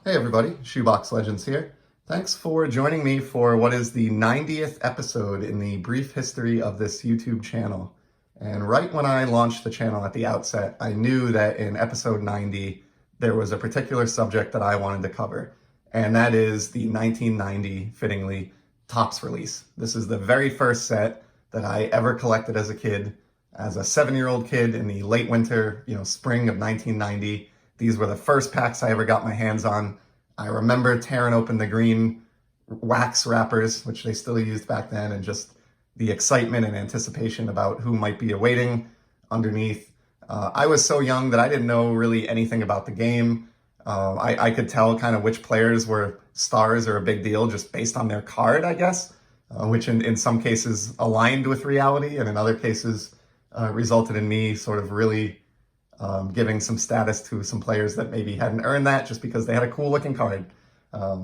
Hey everybody, Shoebox Legends here. Thanks for joining me for what is the 90th episode in the brief history of this YouTube channel. And right when I launched the channel at the outset, I knew that in episode 90, there was a particular subject that I wanted to cover, and that is the 1990, fittingly, Topps release. This is the very first set that I ever collected as a kid, as a 7-year-old kid in the late winter, spring of 1990. These were the first packs I ever got my hands on. I remember tearing open the green wax wrappers, which they still used back then, and just the excitement and anticipation about who might be awaiting underneath. I was so young that I didn't know really anything about the game. I could tell kind of which players were stars or a big deal just based on their card, I guess, which in some cases aligned with reality, and in other cases resulted in me sort of really giving some status to some players that maybe hadn't earned that just because they had a cool looking card.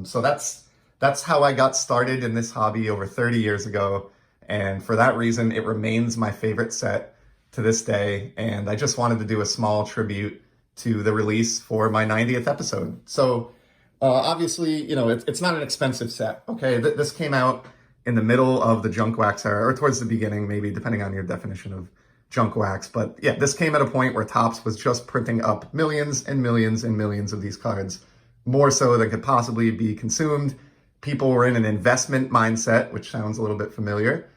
So that's how I got started in this hobby over 30 years ago. And for that reason, it remains my favorite set to this day. And I just wanted to do a small tribute to the release for my 90th episode. So obviously, it's not an expensive set. Okay, this came out in the middle of the junk wax era, or towards the beginning, maybe, depending on your definition of junk wax. But yeah, this came at a point where Topps was just printing up millions and millions and millions of these cards, more so than could possibly be consumed. People were in an investment mindset, which sounds a little bit familiar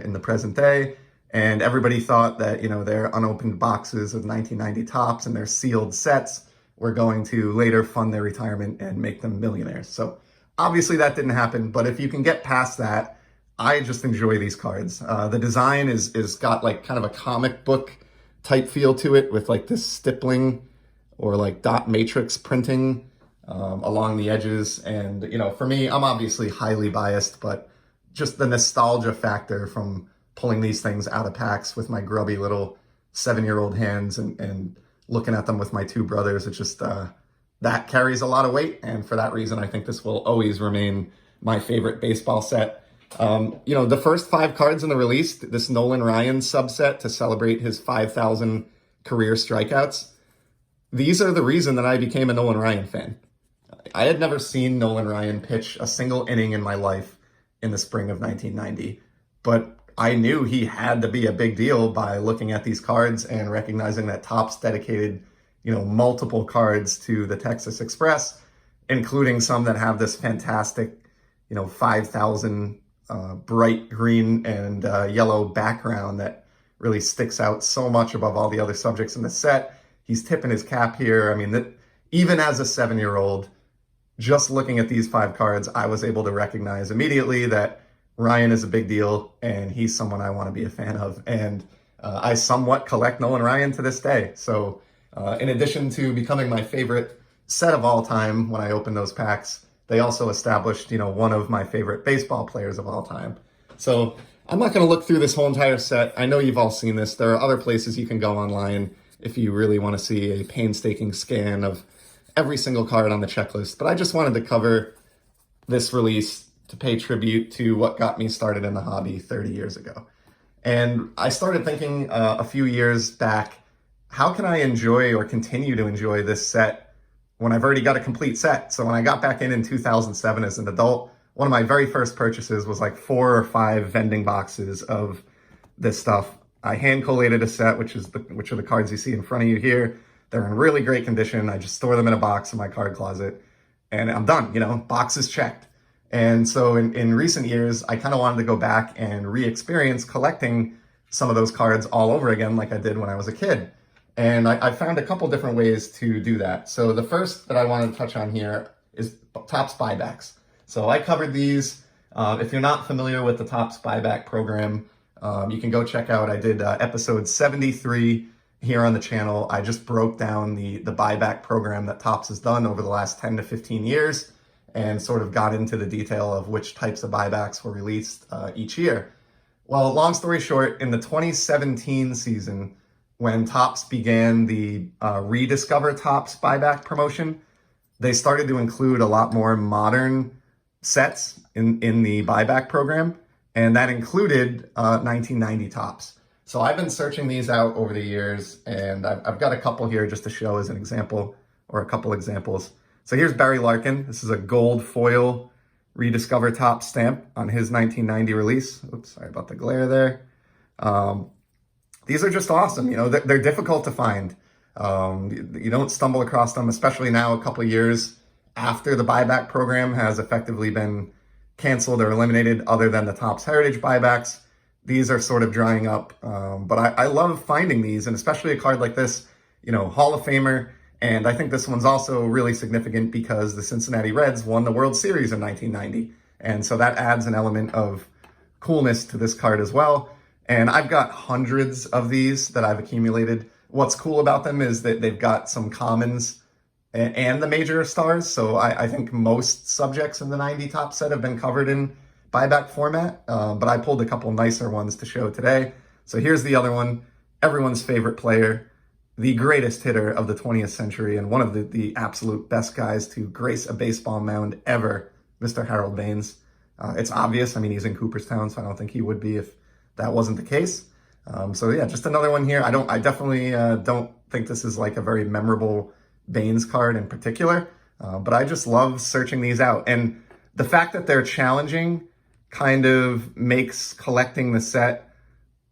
in the present day. And everybody thought that, their unopened boxes of 1990 Topps and their sealed sets were going to later fund their retirement and make them millionaires. So obviously that didn't happen. But if you can get past that, I just enjoy these cards. The design is got like kind of a comic book type feel to it, with like this stippling or like dot matrix printing along the edges. And, for me, I'm obviously highly biased, but just the nostalgia factor from pulling these things out of packs with my grubby little 7-year-old hands and looking at them with my two brothers, it's just, that carries a lot of weight. And for that reason, I think this will always remain my favorite baseball set. The first 5 cards in the release, this Nolan Ryan subset to celebrate his 5,000 career strikeouts, these are the reason that I became a Nolan Ryan fan. I had never seen Nolan Ryan pitch a single inning in my life in the spring of 1990, but I knew he had to be a big deal by looking at these cards and recognizing that Topps dedicated, multiple cards to the Texas Express, including some that have this fantastic, 5,000 bright green and yellow background that really sticks out so much above all the other subjects in the set. He's tipping his cap here. I mean, even as a 7-year-old, just looking at these 5 cards, I was able to recognize immediately that Ryan is a big deal and he's someone I want to be a fan of. And I somewhat collect Nolan Ryan to this day. So in addition to becoming my favorite set of all time when I opened those packs, they also established, one of my favorite baseball players of all time. So I'm not going to look through this whole entire set. I know you've all seen this. There are other places you can go online if you really want to see a painstaking scan of every single card on the checklist. But I just wanted to cover this release to pay tribute to what got me started in the hobby 30 years ago. And I started thinking a few years back, how can I enjoy or continue to enjoy this set when I've already got a complete set? So when I got back in 2007 as an adult, one of my very first purchases was like 4 or 5 vending boxes of this stuff. I hand collated a set, which are the cards you see in front of you here. They're in really great condition. I just store them in a box in my card closet and I'm done, box is checked. And so in recent years, I kind of wanted to go back and re-experience collecting some of those cards all over again like I did when I was a kid. And I found a couple different ways to do that. So the first that I wanted to touch on here is Topps Buybacks. So I covered these. If you're not familiar with the Topps Buyback program, you can go check out, I did episode 73 here on the channel. I just broke down the buyback program that Topps has done over the last 10 to 15 years and sort of got into the detail of which types of buybacks were released each year. Well, long story short, in the 2017 season, when Topps began the Rediscover Topps buyback promotion, they started to include a lot more modern sets in the buyback program, and that included 1990 Topps. So I've been searching these out over the years, and I've got a couple here just to show as an example, or a couple examples. So here's Barry Larkin. This is a gold foil Rediscover Top stamp on his 1990 release. Oops, sorry about the glare there. These are just awesome. You know, they're difficult to find. You don't stumble across them, especially now a couple of years after the buyback program has effectively been canceled or eliminated, other than the Topps Heritage buybacks. These are sort of drying up, but I love finding these, and especially a card like this, you know, Hall of Famer. And I think this one's also really significant because the Cincinnati Reds won the World Series in 1990. And so that adds an element of coolness to this card as well. And I've got hundreds of these that I've accumulated. What's cool about them is that they've got some commons and the major stars. So I think most subjects in the 90 top set have been covered in buyback format, but I pulled a couple nicer ones to show today. So here's the other one, everyone's favorite player, the greatest hitter of the 20th century, and one of the absolute best guys to grace a baseball mound ever, Mr. Harold Baines. It's obvious. I mean, he's in Cooperstown, so I don't think he would be if that wasn't the case. So yeah, just another one here. I definitely don't think this is like a very memorable Baines card in particular, but I just love searching these out. And the fact that they're challenging kind of makes collecting the set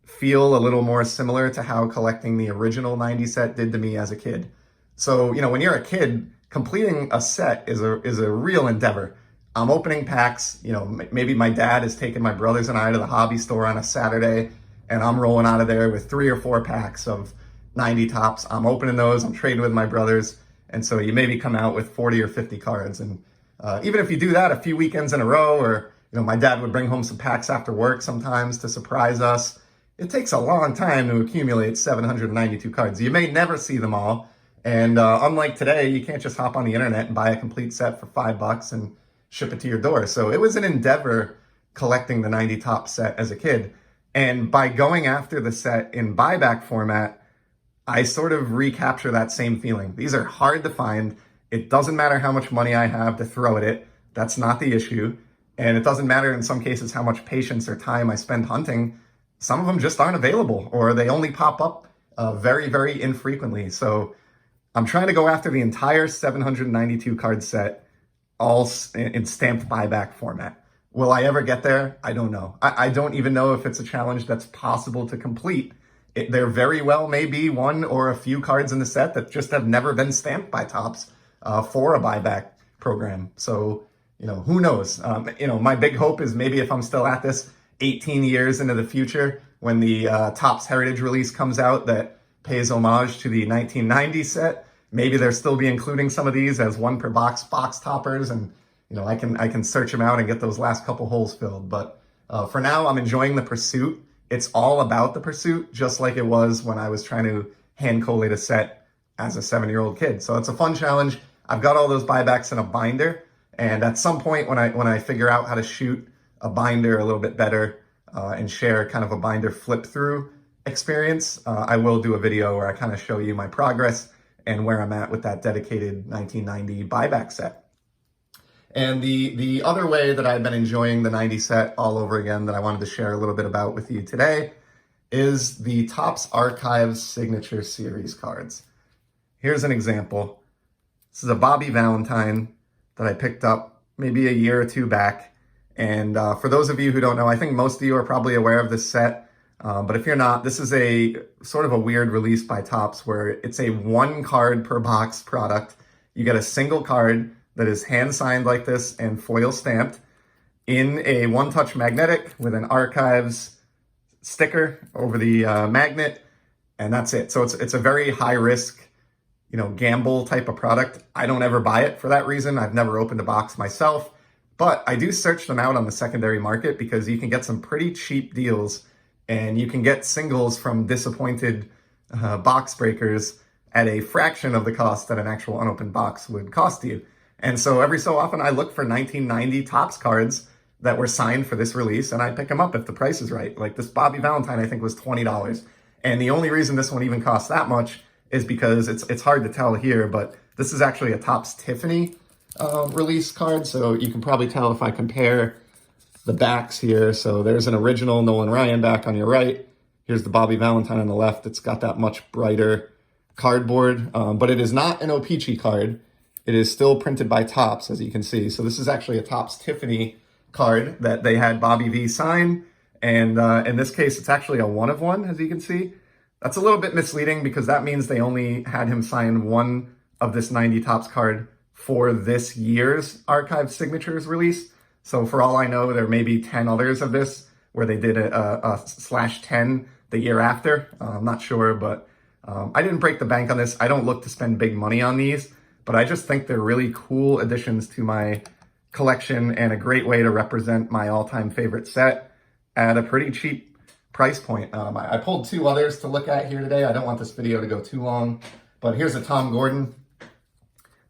feel a little more similar to how collecting the original 90 set did to me as a kid. So, you know, when you're a kid, completing a set is a real endeavor. I'm opening packs, you know, maybe my dad has taken my brothers and I to the hobby store on a Saturday, and I'm rolling out of there with 3 or 4 packs of 90 tops. I'm opening those, I'm trading with my brothers, and so you maybe come out with 40 or 50 cards. And even if you do that a few weekends in a row, or, you know, my dad would bring home some packs after work sometimes to surprise us, it takes a long time to accumulate 792 cards. You may never see them all. And unlike today, you can't just hop on the internet and buy a complete set for $5 and ship it to your door. So it was an endeavor collecting the 90 top set as a kid. And by going after the set in buyback format, I sort of recapture that same feeling. These are hard to find. It doesn't matter how much money I have to throw at it. That's not the issue. And it doesn't matter in some cases how much patience or time I spend hunting. Some of them just aren't available, or they only pop up very, very infrequently. So I'm trying to go after the entire 792 card set, all in stamped buyback format. Will I ever get there? I don't know. I don't even know if it's a challenge that's possible to complete. There very well may be one or a few cards in the set that just have never been stamped by Topps for a buyback program. So, you know, who knows? You know, my big hope is maybe if I'm still at this 18 years into the future, when the Topps Heritage release comes out that pays homage to the 1990 set, maybe they'll still be including some of these as 1 per box toppers, and you know, I can search them out and get those last couple holes filled. But for now, I'm enjoying the pursuit. It's all about the pursuit, just like it was when I was trying to hand collate a set as a 7-year-old kid. So it's a fun challenge. I've got all those buybacks in a binder, and at some point when I figure out how to shoot a binder a little bit better and share kind of a binder flip through experience, I will do a video where I kind of show you my progress and where I'm at with that dedicated 1990 buyback set. And the other way that I've been enjoying the 90 set all over again that I wanted to share a little bit about with you today is the Topps Archives Signature Series cards. Here's an example. This is a Bobby Valentine that I picked up maybe a year or 2 back. And for those of you who don't know, I think most of you are probably aware of this set. But if you're not, this is a sort of a weird release by Topps where it's a 1 card per box product. You get a single card that is hand signed like this and foil stamped in a 1-touch magnetic with an Archives sticker over the magnet, and that's it. So it's a very high risk, you know, gamble type of product. I don't ever buy it for that reason. I've never opened a box myself, but I do search them out on the secondary market because you can get some pretty cheap deals, and you can get singles from disappointed box breakers at a fraction of the cost that an actual unopened box would cost you. And so every so often I look for 1990 Topps cards that were signed for this release, and I pick them up if the price is right. Like this Bobby Valentine, I think, was $20. And the only reason this one even costs that much is because it's hard to tell here, but this is actually a Topps Tiffany release card. So you can probably tell if I compare the backs here. So there's an original Nolan Ryan back on your right. Here's the Bobby Valentine on the left. It's got that much brighter cardboard, but it is not an O-Pee-Chee card. it is still printed by Topps, as you can see. So this is actually a Topps Tiffany card that they had Bobby V sign. And in this case, it's actually a 1-of-1, as you can see. That's a little bit misleading because that means they only had him sign one of this 90 Topps card for this year's archived signatures release. So for all I know, there may be 10 others of this where they did a /10 the year after. I'm not sure, but I didn't break the bank on this. I don't look to spend big money on these, but I just think they're really cool additions to my collection and a great way to represent my all-time favorite set at a pretty cheap price point. I pulled two others to look at here today. I don't want this video to go too long, but here's a Tom Gordon.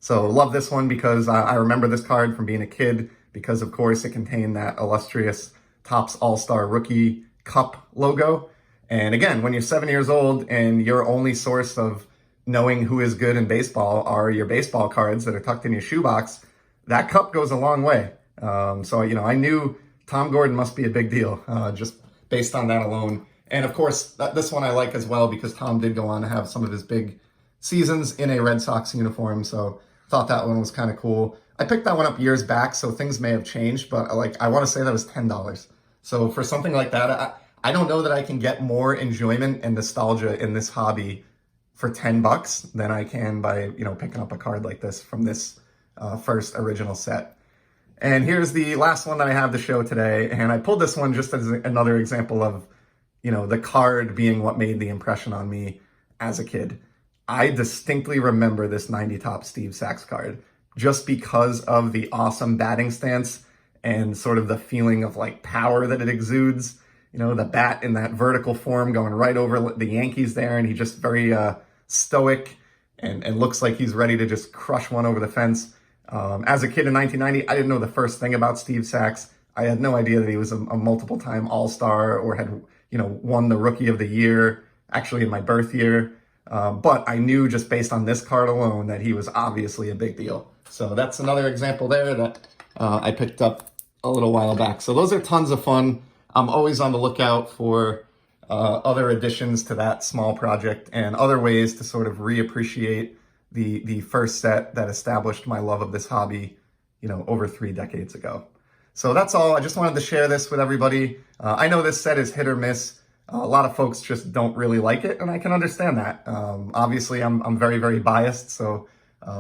So love this one because I remember this card from being a kid because, of course, it contained that illustrious Topps All-Star Rookie Cup logo. And again, when you're 7 years old and your only source of knowing who is good in baseball are your baseball cards that are tucked in your shoebox, that cup goes a long way. So, I knew Tom Gordon must be a big deal just based on that alone. And of course, this one I like as well because Tom did go on to have some of his big seasons in a Red Sox uniform. So thought that one was kind of cool. I picked that one up years back, so things may have changed, but I want to say that was $10. So for something like that, I don't know that I can get more enjoyment and nostalgia in this hobby for $10 than I can by, picking up a card like this from this first original set. And here's the last one that I have to show today. And I pulled this one just as another example of, the card being what made the impression on me as a kid. I distinctly remember this 90 Topps Steve Sax card just because of the awesome batting stance and sort of the feeling of power that it exudes. The bat in that vertical form going right over the Yankees there, and he just very stoic and looks like he's ready to just crush one over the fence. As a kid in 1990, I didn't know the first thing about Steve Sax. I had no idea that he was a multiple-time All-Star or had, won the Rookie of the Year, actually in my birth year. But I knew just based on this card alone that he was obviously a big deal. So that's another example there that I picked up a little while back. So those are tons of fun. I'm always on the lookout for other additions to that small project and other ways to sort of reappreciate the first set that established my love of this hobby, over 3 decades ago. So that's all. I just wanted to share this with everybody. I know this set is hit or miss. A lot of folks just don't really like it, and I can understand that. Obviously, I'm very, very biased, so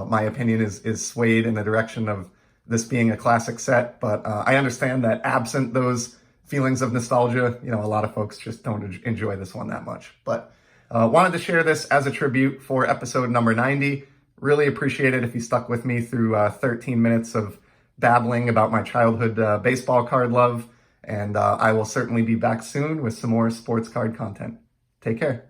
my opinion is swayed in the direction of this being a classic set, but I understand that absent those feelings of nostalgia, a lot of folks just don't enjoy this one that much. But wanted to share this as a tribute for episode number 90. Really appreciate it if you stuck with me through 13 minutes of babbling about my childhood baseball card love. And I will certainly be back soon with some more sports card content. Take care.